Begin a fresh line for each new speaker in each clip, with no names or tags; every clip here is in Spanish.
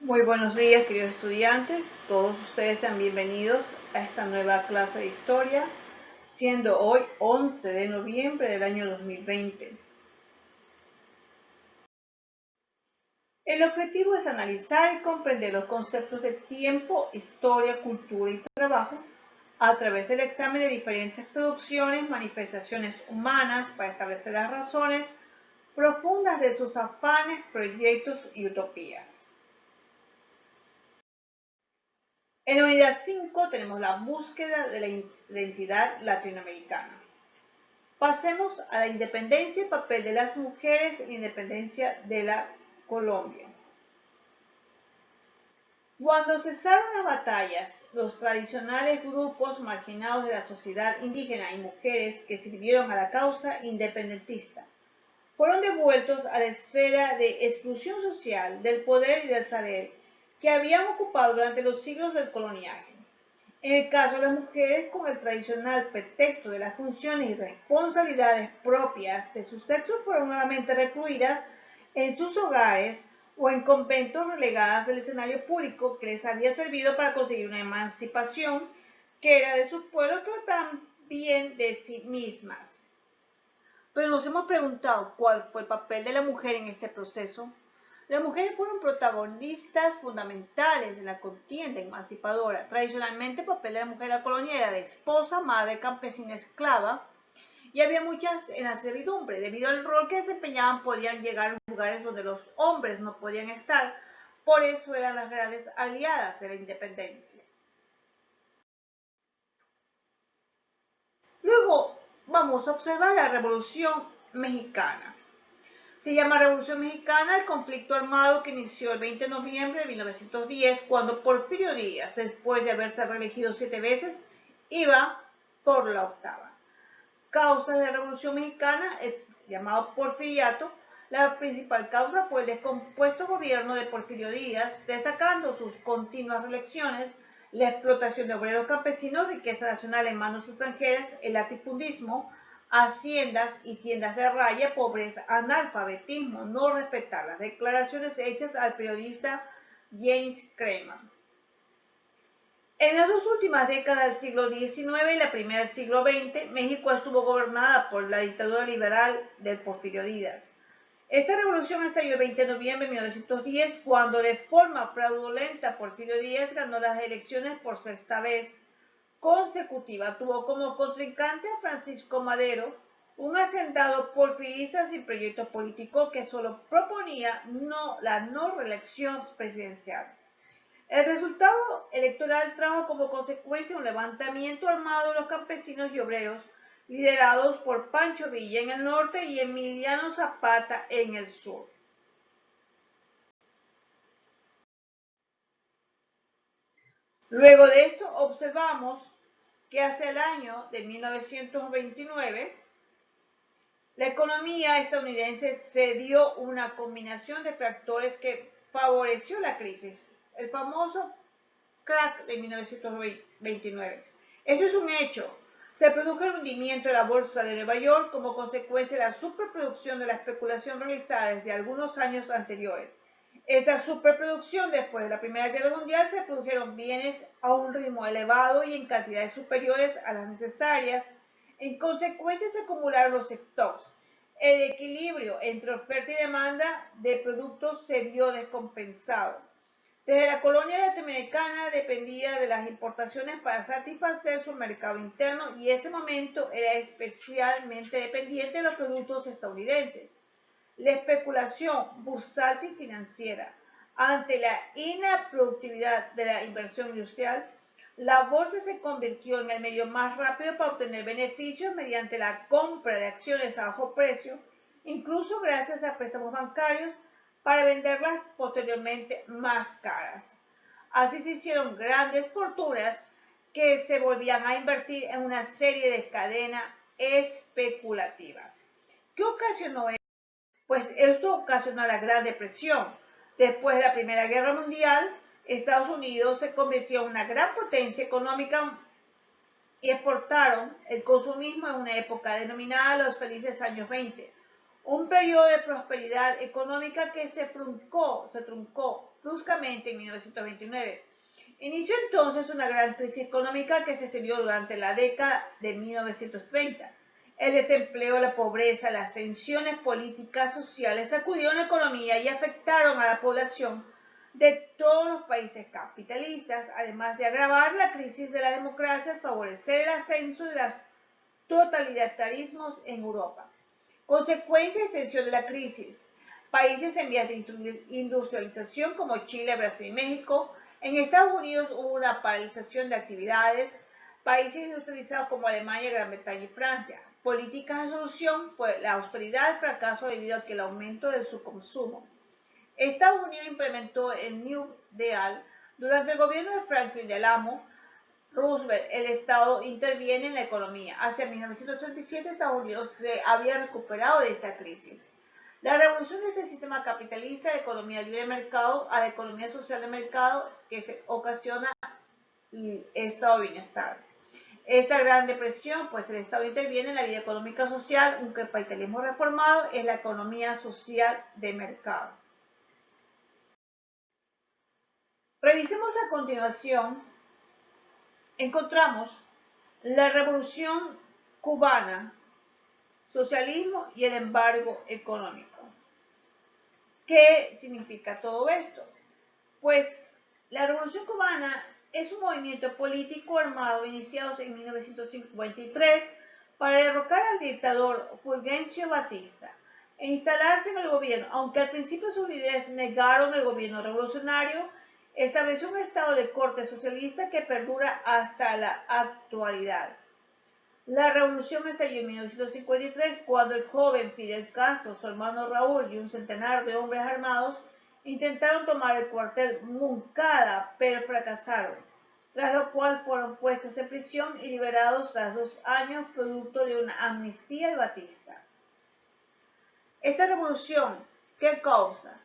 Muy buenos días, queridos estudiantes. Todos ustedes sean bienvenidos a esta nueva clase de historia, siendo hoy 11 de noviembre del año 2020. El objetivo es analizar y comprender los conceptos de tiempo, historia, cultura y trabajo a través del examen de diferentes producciones, manifestaciones humanas para establecer las razones profundas de sus afanes, proyectos y utopías. En la unidad 5 tenemos la búsqueda de la identidad latinoamericana. Pasemos a la independencia y el papel de las mujeres en la independencia de la Colombia. Cuando cesaron las batallas, los tradicionales grupos marginados de la sociedad indígena y mujeres que sirvieron a la causa independentista fueron devueltos a la esfera de exclusión social, del poder y del saber que habían ocupado durante los siglos del coloniaje. En el caso de las mujeres, con el tradicional pretexto de las funciones y responsabilidades propias de su sexo, fueron nuevamente recluidas en sus hogares o en conventos relegadas del escenario público que les había servido para conseguir una emancipación que era de sus pueblos, pero también de sí mismas. Pero nos hemos preguntado cuál fue el papel de la mujer en este proceso. Las mujeres fueron protagonistas fundamentales en la contienda emancipadora. Tradicionalmente, el papel de la mujer en la colonia era de esposa, madre, campesina, esclava, y había muchas en la servidumbre. Debido al rol que desempeñaban, podían llegar a lugares donde los hombres no podían estar. Por eso eran las grandes aliadas de la independencia. Luego vamos a observar la Revolución Mexicana. Se llama Revolución Mexicana el conflicto armado que inició el 20 de noviembre de 1910, cuando Porfirio Díaz, después de haberse reelegido 7 veces, iba por la octava. Causas de la Revolución Mexicana, el llamado porfiriato. La principal causa fue el descompuesto gobierno de Porfirio Díaz, destacando sus continuas reelecciones, la explotación de obreros campesinos, riqueza nacional en manos extranjeras, el latifundismo, haciendas y tiendas de raya, pobreza, analfabetismo, no respetar las declaraciones hechas al periodista James Creman. En las dos últimas décadas del siglo XIX y la primera del siglo XX, México estuvo gobernada por la dictadura liberal del Porfirio Díaz. Esta revolución estalló el 20 de noviembre de 1910, cuando de forma fraudulenta Porfirio Díaz ganó las elecciones por sexta vez consecutiva. Tuvo como contrincante a Francisco Madero, un hacendado porfirista sin proyecto político que solo proponía la no reelección presidencial. El resultado electoral trajo como consecuencia un levantamiento armado de los campesinos y obreros, liderados por Pancho Villa en el norte y Emiliano Zapata en el sur. Luego de esto observamos que hacia el año de 1929 la economía estadounidense se dio una combinación de factores que favoreció la crisis, el famoso crack de 1929. Eso es un hecho. Se produjo el hundimiento de la bolsa de Nueva York como consecuencia de la superproducción de la especulación realizada desde algunos años anteriores. Esta superproducción, después de la Primera Guerra Mundial, se produjeron bienes a un ritmo elevado y en cantidades superiores a las necesarias. En consecuencia, se acumularon los stocks. El equilibrio entre oferta y demanda de productos se vio descompensado. Desde la colonia latinoamericana dependía de las importaciones para satisfacer su mercado interno y ese momento era especialmente dependiente de los productos estadounidenses. La especulación bursátil y financiera. Ante la inproductividad de la inversión industrial, la bolsa se convirtió en el medio más rápido para obtener beneficios mediante la compra de acciones a bajo precio, incluso gracias a préstamos bancarios, para venderlas posteriormente más caras. Así se hicieron grandes fortunas que se volvían a invertir en una serie de cadena especulativa. ¿Qué ocasionó esto? Pues esto ocasionó la Gran Depresión. Después de la Primera Guerra Mundial, Estados Unidos se convirtió en una gran potencia económica y exportaron el consumismo en una época denominada los felices años 20. Un periodo de prosperidad económica que se truncó bruscamente en 1929. Inició entonces una gran crisis económica que se extendió durante la década de 1930. El desempleo, la pobreza, las tensiones políticas, sociales sacudieron la economía y afectaron a la población de todos los países capitalistas, además de agravar la crisis de la democracia y favorecer el ascenso de los totalitarismos en Europa. Consecuencia y extensión de la crisis. Países en vías de industrialización como Chile, Brasil y México. En Estados Unidos hubo una paralización de actividades. Países industrializados como Alemania, Gran Bretaña y Francia. Políticas de solución fue la austeridad, el fracaso debido a que el aumento de su consumo. Estados Unidos implementó el New Deal durante el gobierno de Franklin Delano Roosevelt. El Estado interviene en la economía. Hacia 1937 Estados Unidos se había recuperado de esta crisis. La revolución de este sistema capitalista de economía libre de mercado a la economía social de mercado que se ocasiona el estado de bienestar. Esta gran depresión, pues el Estado interviene en la vida económica social, un capitalismo reformado es la economía social de mercado. Revisemos a continuación, encontramos la Revolución Cubana, socialismo y el embargo económico. ¿Qué significa todo esto? Pues la Revolución Cubana es un movimiento político armado iniciado en 1953 para derrocar al dictador Fulgencio Batista e instalarse en el gobierno. Aunque al principio sus líderes negaron el gobierno revolucionario, estableció un estado de corte socialista que perdura hasta la actualidad. La revolución estalló en 1953 cuando el joven Fidel Castro, su hermano Raúl y un centenar de hombres armados intentaron tomar el cuartel Moncada, pero fracasaron, tras lo cual fueron puestos en prisión y liberados tras 2 años producto de una amnistía de Batista. Esta revolución, ¿qué causa?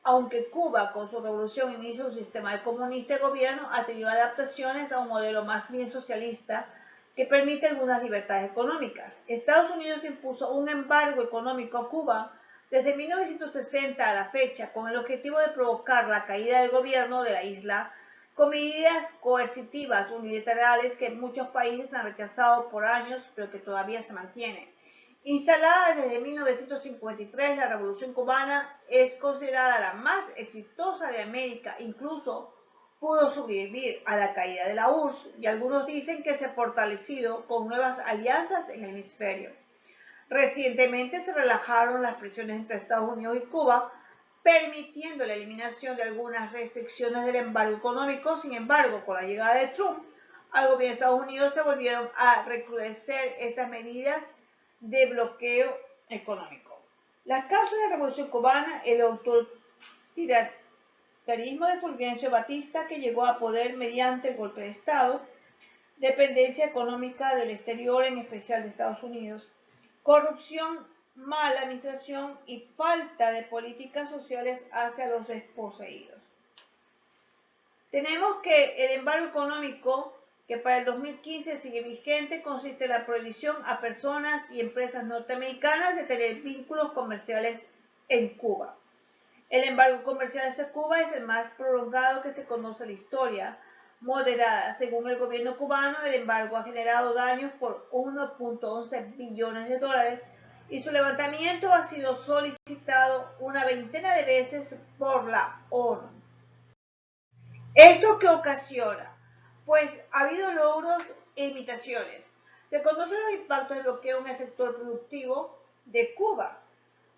Aunque Cuba con su revolución inicia un sistema de comunista de gobierno, ha tenido adaptaciones a un modelo más bien socialista que permite algunas libertades económicas. Estados Unidos impuso un embargo económico a Cuba desde 1960 a la fecha con el objetivo de provocar la caída del gobierno de la isla con medidas coercitivas unilaterales que muchos países han rechazado por años pero que todavía se mantienen. Instalada desde 1953, la Revolución Cubana es considerada la más exitosa de América, incluso pudo sobrevivir a la caída de la URSS y algunos dicen que se ha fortalecido con nuevas alianzas en el hemisferio. Recientemente se relajaron las presiones entre Estados Unidos y Cuba, permitiendo la eliminación de algunas restricciones del embargo económico. Sin embargo, con la llegada de Trump al gobierno de Estados Unidos se volvieron a recrudecer estas medidas de bloqueo económico. Las causas de la Revolución Cubana, el autoritarismo de Fulgencio Batista, que llegó a poder mediante el golpe de Estado, dependencia económica del exterior, en especial de Estados Unidos, corrupción, mala administración y falta de políticas sociales hacia los desposeídos. Tenemos que el embargo económico, que para el 2015 sigue vigente, consiste en la prohibición a personas y empresas norteamericanas de tener vínculos comerciales en Cuba. El embargo comercial hacia Cuba es el más prolongado que se conoce en la historia moderada. Según el gobierno cubano, el embargo ha generado daños por 1.11 billones de dólares y su levantamiento ha sido solicitado una veintena de veces por la ONU. ¿Esto qué ocasiona? Pues ha habido logros e imitaciones. Se conocen los impactos del bloqueo en el sector productivo de Cuba.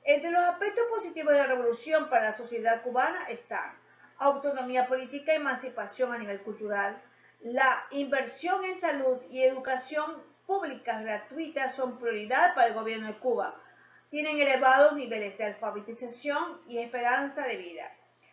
Entre los aspectos positivos de la revolución para la sociedad cubana están autonomía política, emancipación a nivel cultural, la inversión en salud y educación públicas gratuitas son prioridad para el gobierno de Cuba. Tienen elevados niveles de alfabetización y esperanza de vida.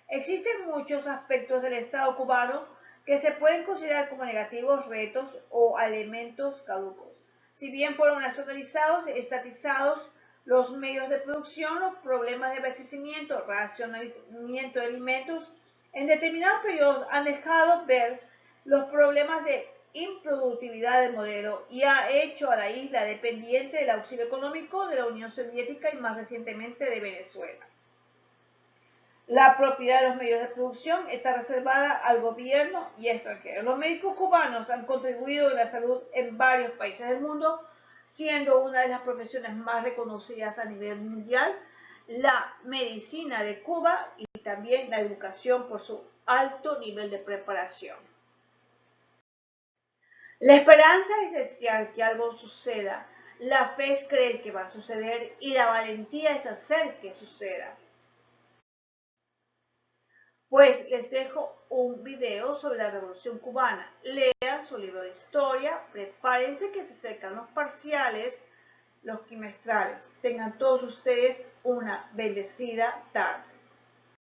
Existen muchos aspectos del Estado cubano que se pueden considerar como negativos, retos o elementos caducos. Si bien fueron nacionalizados, estatizados los medios de producción, los problemas de abastecimiento, racionamiento de alimentos, en determinados periodos han dejado ver los problemas de improductividad del modelo y ha hecho a la isla dependiente del auxilio económico de la Unión Soviética y más recientemente de Venezuela. La propiedad de los medios de producción está reservada al gobierno y a extranjeros. Los médicos cubanos han contribuido en la salud en varios países del mundo, siendo una de las profesiones más reconocidas a nivel mundial la medicina de Cuba y también la educación por su alto nivel de preparación. La esperanza es desear que algo suceda, la fe es creer que va a suceder y la valentía es hacer que suceda. Pues les dejo un video sobre la Revolución Cubana. Lean su libro de historia, prepárense que se acercan los parciales, los trimestrales. Tengan todos ustedes una bendecida tarde.